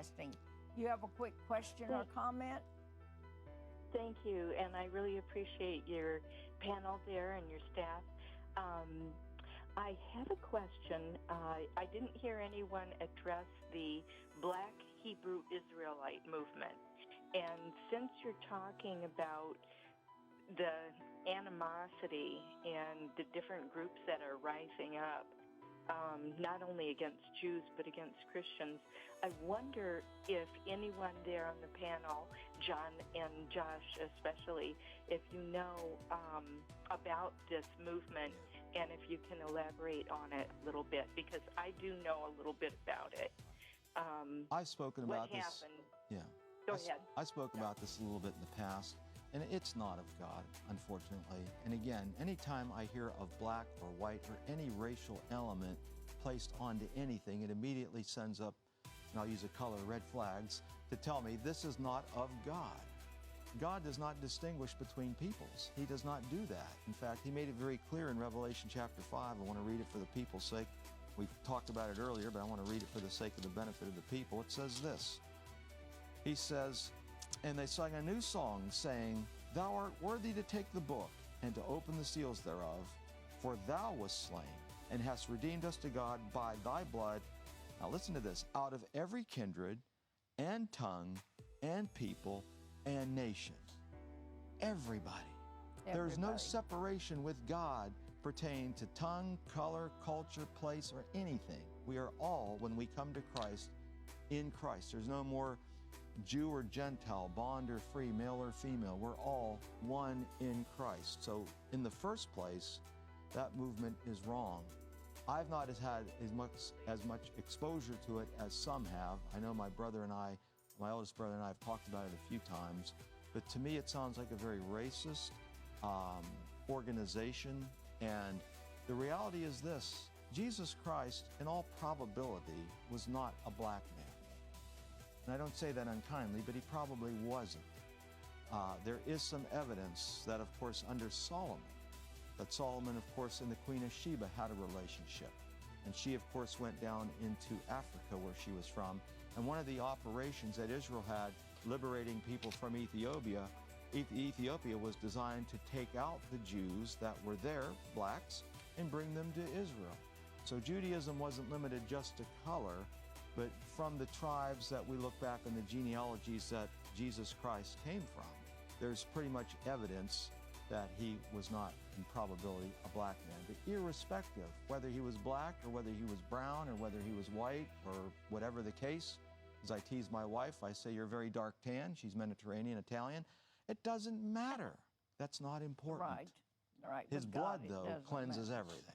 fasting. You have a quick question or comment? Thank you, and I really appreciate your panel there and your staff. I have a question. I didn't hear anyone address the Black Hebrew Israelite movement. And since you're talking about the animosity and the different groups that are rising up, not only against Jews but against Christians, I wonder if anyone there on the panel, John and Josh especially, if you know about this movement and if you can elaborate on it a little bit, because I do know a little bit about it. I've spoken about this. What happened? Yeah. Go ahead. I spoke about this a little bit in the past, and it's not of God, unfortunately. And again, anytime I hear of black or white or any racial element placed onto anything, it immediately sends up, and I'll use a color, red flags, to tell me this is not of God. God does not distinguish between peoples. He does not do that. In fact, He made it very clear in Revelation chapter 5. I want to read it for the people's sake. We've talked about it earlier, but I want to read it for the sake of the benefit of the people. It says this. He says, "And they sang a new song, saying, Thou art worthy to take the book and to open the seals thereof, for Thou wast slain, and hast redeemed us to God by Thy blood." Now listen to this. "Out of every kindred and tongue and people and nation." Everybody. There's no separation with God pertaining to tongue, color, culture, place, or anything. We are all, when we come to Christ, in Christ. There's no more Jew or Gentile, bond or free, male or female. We're all one in Christ. So in the first place, that movement is wrong. I've not had as much exposure to it as some have. I know my oldest brother and I have talked about it a few times, but to me it sounds like a very racist organization. And the reality is this: Jesus Christ, in all probability, was not a black man. And I don't say that unkindly, but he probably wasn't. There is some evidence that, of course, under Solomon, of course, and the Queen of Sheba had a relationship. And she, of course, went down into Africa, where she was from. And one of the operations that Israel had, liberating people from Ethiopia, Ethiopia was designed to take out the Jews that were there, blacks, and bring them to Israel. So Judaism wasn't limited just to color, but from the tribes that we look back in the genealogies that Jesus Christ came from, there's pretty much evidence that he was not, in probability, a black man. But irrespective, whether he was black or whether he was brown or whether he was white or whatever the case, as I tease my wife, I say, "You're very dark tan." She's Mediterranean, Italian. It doesn't matter. That's not important. Right. His blood, though, cleanses everything.